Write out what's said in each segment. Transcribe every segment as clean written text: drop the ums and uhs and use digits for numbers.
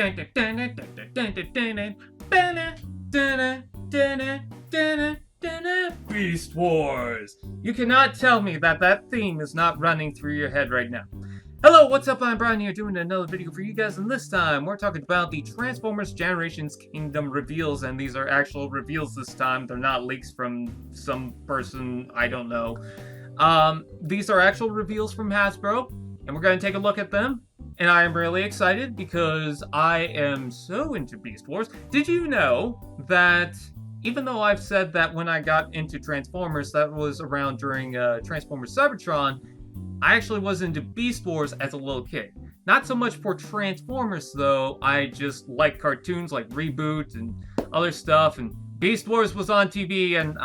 Beast Wars! You cannot tell me that that theme is not running through your head right now. Hello, what's up? I'm Brian here doing another video for you guys, and this time we're talking about the Transformers Generations Kingdom reveals, and these are actual reveals this time. They're not leaks from some person, I don't know. These are actual reveals from Hasbro, and we're going to take a look at them. And I am really excited because I am so into Beast Wars. Did you know that even though I've said that when I got into Transformers, that was around during Transformers Cybertron, I actually was into Beast Wars as a little kid. Not so much for Transformers though, I just like cartoons like Reboot and other stuff, and Beast Wars was on TV and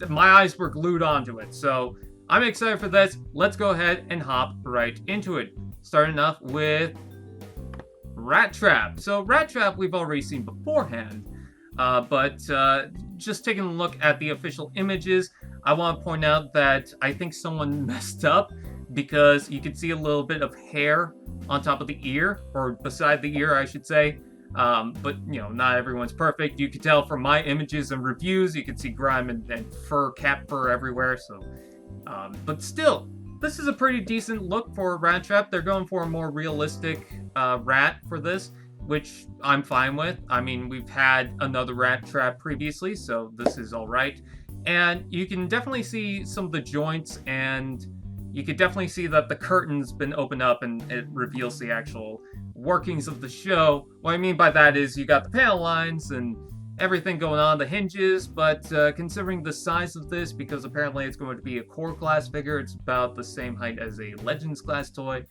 my eyes were glued onto it. So I'm excited for this. Let's go ahead and hop right into it. Starting off with Rattrap. So Rattrap we've already seen beforehand, but just taking a look at the official images, I want to point out that I think someone messed up because you can see a little bit of hair on top of the ear, or beside the ear I should say, but you know, not everyone's perfect. You can tell from my images and reviews, you can see grime and fur, cat fur everywhere, so but still, this is a pretty decent look for Rattrap. They're going for a more realistic rat for this, which I'm fine with. I mean, we've had another Rattrap previously, so this is alright. And you can definitely see some of the joints, and you can definitely see that the curtain's been opened up and it reveals the actual workings of the show. What I mean by that is you got the panel lines and everything going on, the hinges, but considering the size of this, because apparently it's going to be a core class figure, it's about the same height as a Legends class toy.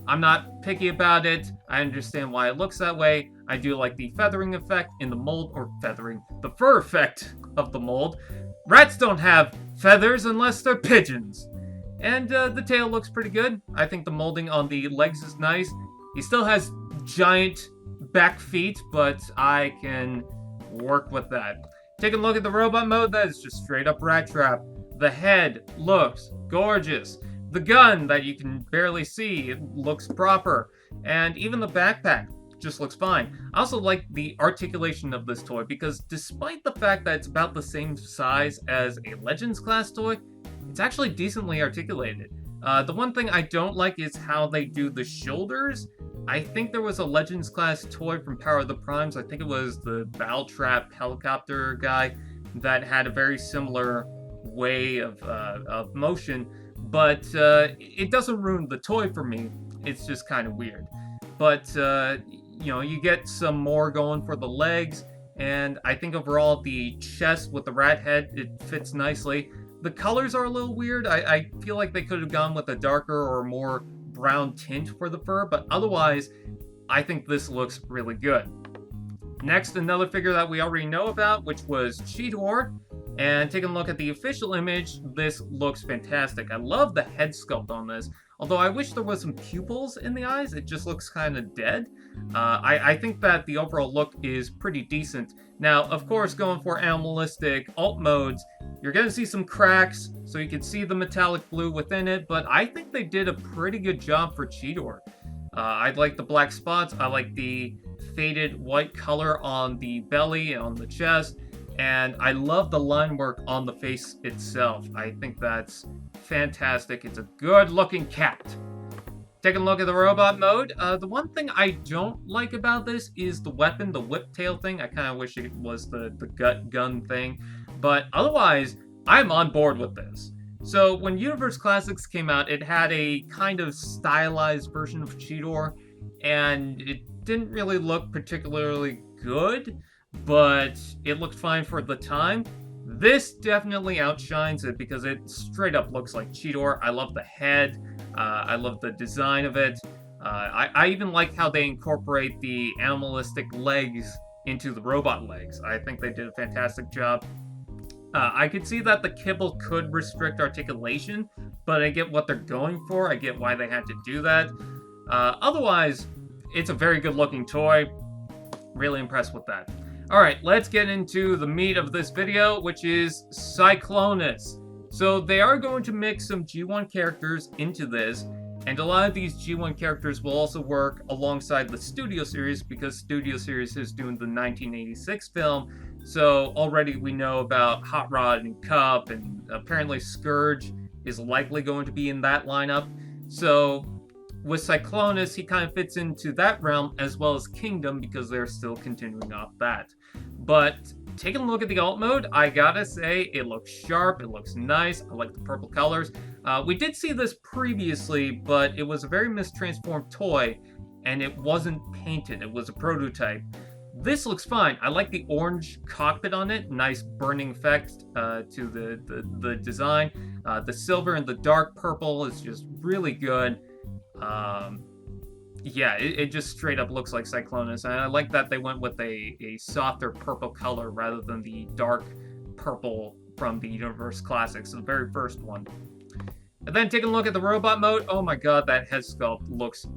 I'm not picky about it. I understand why it looks that way. I do like the feathering effect in the mold, or feathering, the fur effect of the mold. Rats don't have feathers unless they're pigeons. And the tail looks pretty good. I think the molding on the legs is nice. He still has giant back feet, but I can work with that. Take a look at the robot mode. That is just straight up Rattrap. The head looks gorgeous. The gun that you can barely see, it looks proper. And even the backpack just looks fine. I also like the articulation of this toy because despite the fact that it's about the same size as a Legends class toy, it's actually decently articulated. The one thing I don't like is how they do the shoulders. I think there was a Legends class toy from Power of the Primes. I think it was the Battle Trap helicopter guy that had a very similar way of motion, but it doesn't ruin the toy for me. It's just kind of weird. But you know, you get some more going for the legs, and I think overall the chest with the rat head, it fits nicely. The colors are a little weird. I feel like they could have gone with a darker or more brown tint for the fur, but otherwise, I think this looks really good. Next, another figure that we already know about, which was Cheetor. And taking a look at the official image, this looks fantastic. I love the head sculpt on this, although I wish there was some pupils in the eyes. It just looks kind of dead. I think that the overall look is pretty decent. Now, of course, going for animalistic alt modes, you're going to see some cracks, so you can see the metallic blue within it, but I think they did a pretty good job for Cheetor. I like the black spots, I like the faded white color on the belly and on the chest, and I love the line work on the face itself. I think that's fantastic. It's a good looking cat. Taking a look at the robot mode, the one thing I don't like about this is the weapon, the whip tail thing. I kind of wish it was the gut gun thing, but otherwise, I'm on board with this. So when Universe Classics came out, it had a kind of stylized version of Cheetor, and it didn't really look particularly good, but it looked fine for the time. This definitely outshines it because it straight up looks like Cheetor. I love the head. I love the design of it. I even like how they incorporate the animalistic legs into the robot legs. I think they did a fantastic job. I could see that the kibble could restrict articulation, but I get what they're going for. I get why they had to do that. Otherwise, it's a very good looking toy. Really impressed with that. Alright, let's get into the meat of this video, which is Cyclonus. So they are going to mix some G1 characters into this, And a lot of these G1 characters will also work alongside the Studio Series because Studio Series is doing the 1986 film. So already we know about Hot Rod and Cup, and apparently Scourge is likely going to be in that lineup. So with Cyclonus, he kind of fits into that realm, as well as Kingdom, because they're still continuing off that. But taking a look at the alt mode, I gotta say, it looks sharp, it looks nice, I like the purple colors. We did see this previously, but it was a very mistransformed toy, and it wasn't painted, it was a prototype. This looks fine. I like the orange cockpit on it, nice burning effect to the design. The silver and the dark purple is just really good. Yeah, it just straight up looks like Cyclonus, and I like that they went with a softer purple color rather than the dark purple from the Universe Classics, the very first one. And then taking a look at the robot mode, oh my god, that head sculpt looks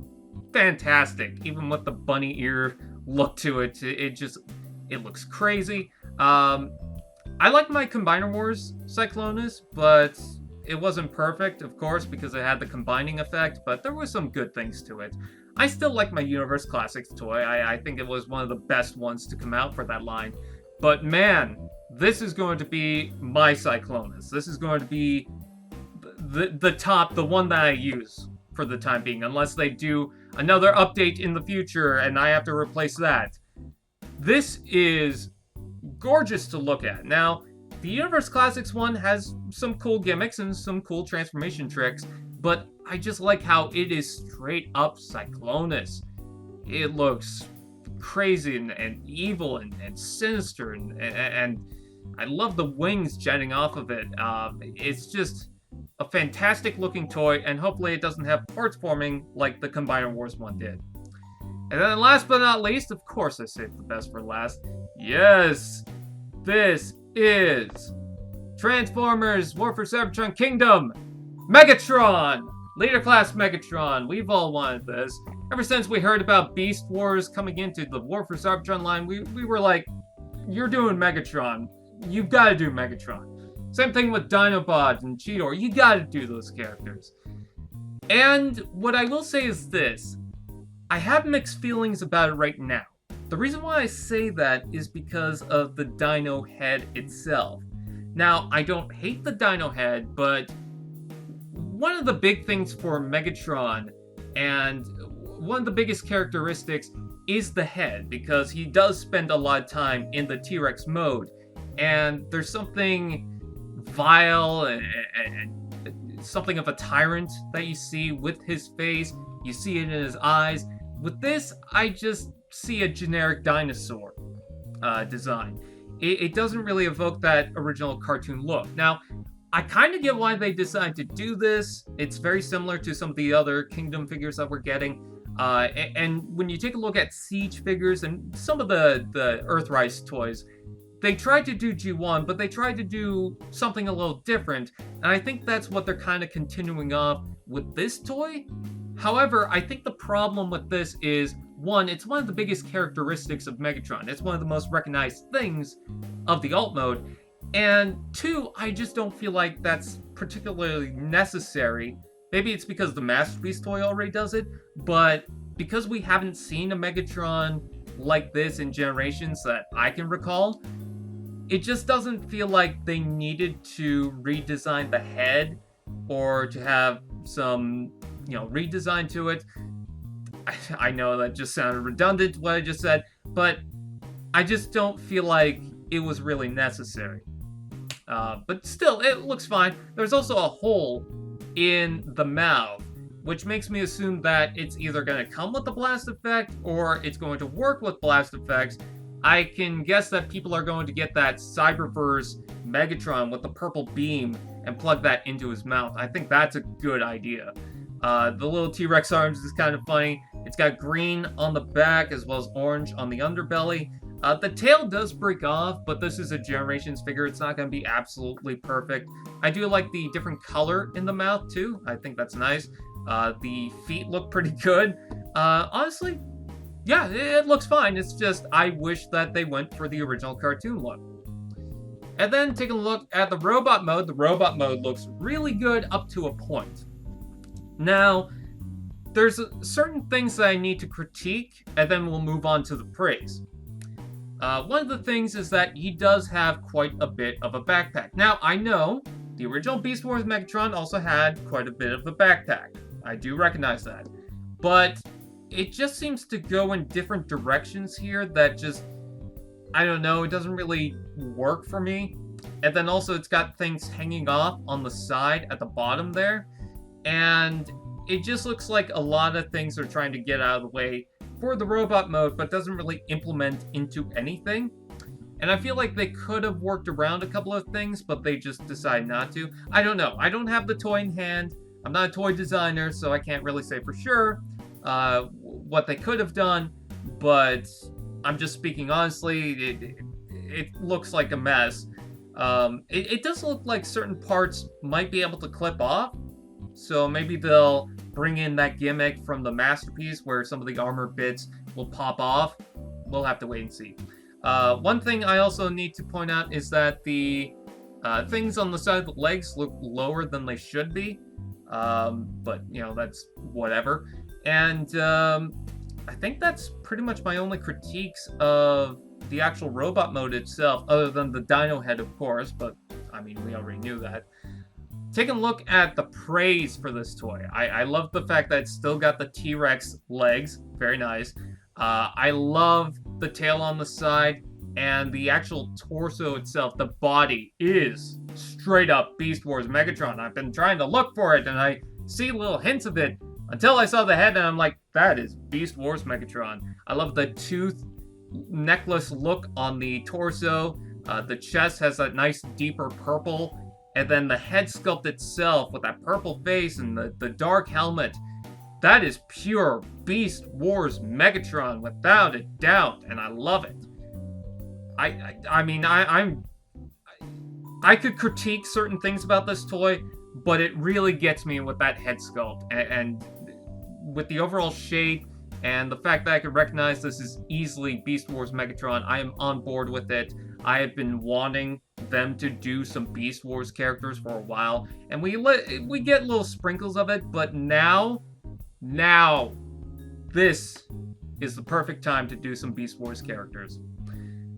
fantastic, even with the bunny ear look to it. It looks crazy. I like my Combiner Wars Cyclonus, but it wasn't perfect, of course, because it had the combining effect, but there were some good things to it. I still like my Universe Classics toy. I think it was one of the best ones to come out for that line. But man, this is going to be my Cyclonus. This is going to be the top, the one that I use for the time being, unless they do another update in the future and I have to replace that. This is gorgeous to look at. Now, the Universe Classics one has some cool gimmicks and some cool transformation tricks, but I just like how it is straight up Cyclonus. It looks crazy and evil and sinister, and I love the wings jetting off of it. It's just a fantastic looking toy, and hopefully it doesn't have parts forming like the Combiner Wars one did. And then last but not least, of course I saved the best for last. Yes, this is Transformers War for Cybertron Kingdom Megatron! Leader Class Megatron. We've all wanted this. Ever since we heard about Beast Wars coming into the War for Cybertron line, we were like, you're doing Megatron. You've got to do Megatron. Same thing with Dinobot and Cheetor. You gotta do those characters. And what I will say is this. I have mixed feelings about it right now. The reason why I say that is because of the Dino head itself. Now, I don't hate the Dino head, but one of the big things for Megatron, and one of the biggest characteristics, is the head, because he does spend a lot of time in the T-Rex mode, and there's something vile and something of a tyrant that you see with his face. You see it in his eyes. With this, I just see a generic dinosaur design. It doesn't really evoke that original cartoon look. Now, I kind of get why they decided to do this. It's very similar to some of the other Kingdom figures that we're getting. And when you take a look at Siege figures and some of the Earthrise toys, they tried to do G1, but they tried to do something a little different, and I think that's what they're kind of continuing off with this toy. However, I think the problem with this is, one, it's one of the biggest characteristics of Megatron. It's one of the most recognized things of the alt mode. And two, I just don't feel like that's particularly necessary. Maybe it's because the Masterpiece toy already does it, but because we haven't seen a Megatron like this in generations that I can recall, it just doesn't feel like they needed to redesign the head or to have some, redesign to it. I know that just sounded redundant, what I just said, but I just don't feel like it was really necessary. But still, it looks fine. There's also a hole in the mouth, which makes me assume that it's either going to come with the blast effect or it's going to work with blast effects. I can guess that people are going to get that Cyberverse Megatron with the purple beam and plug that into his mouth. I think that's a good idea. The little T-Rex arms is kind of funny. It's got green on the back as well as orange on the underbelly. The tail does break off, but this is a Generations figure. It's not going to be absolutely perfect. I do like the different color in the mouth too. I think that's nice. The feet look pretty good. Honestly, yeah, it looks fine. It's just, I wish that they went for the original cartoon look. And then taking a look at the robot mode looks really good up to a point. Now, there's certain things that I need to critique, and then we'll move on to the praise. One of the things is that he does have quite a bit of a backpack. Now, I know the original Beast Wars Megatron also had quite a bit of a backpack. I do recognize that. But it just seems to go in different directions here that just, I don't know, it doesn't really work for me. And then also it's got things hanging off on the side at the bottom there. And it just looks like a lot of things are trying to get out of the way for the robot mode, but doesn't really implement into anything. And I feel like they could have worked around a couple of things, but they just decide not to. I don't know. I don't have the toy in hand. I'm not a toy designer, so I can't really say for sure what they could have done, but I'm just speaking honestly. It looks like a mess. It does look like certain parts might be able to clip off, so maybe they'll bring in that gimmick from the Masterpiece where some of the armor bits will pop off. We'll have to wait and see. One thing I also need to point out is that the things on the side of the legs look lower than they should be. But, you know, that's whatever. And I think that's pretty much my only critiques of the actual robot mode itself, other than the dino head, of course, but, I mean, we already knew that. Taking a look at the praise for this toy. I love the fact that it's still got the T-Rex legs. Very nice. I love the tail on the side, and the actual torso itself, the body, is straight up Beast Wars Megatron. I've been trying to look for it, and I see little hints of it until I saw the head, and I'm like, that is Beast Wars Megatron. I love the tooth necklace look on the torso. The chest has that nice deeper purple, and then the head sculpt itself with that purple face and the dark helmet. That is pure Beast Wars Megatron without a doubt, and I love it. I mean, I could critique certain things about this toy, but it really gets me with that head sculpt and with the overall shape and the fact that I could recognize this is easily Beast Wars Megatron. I am on board with it. I have been wanting them to do some Beast Wars characters for a while, and we get little sprinkles of it, but now, this is the perfect time to do some Beast Wars characters.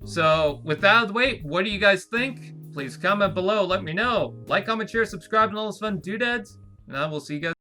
So, with that out of the way, what do you guys think? Please comment below, let me know. Like, comment, share, subscribe, and all those fun doodads. And I will see you guys.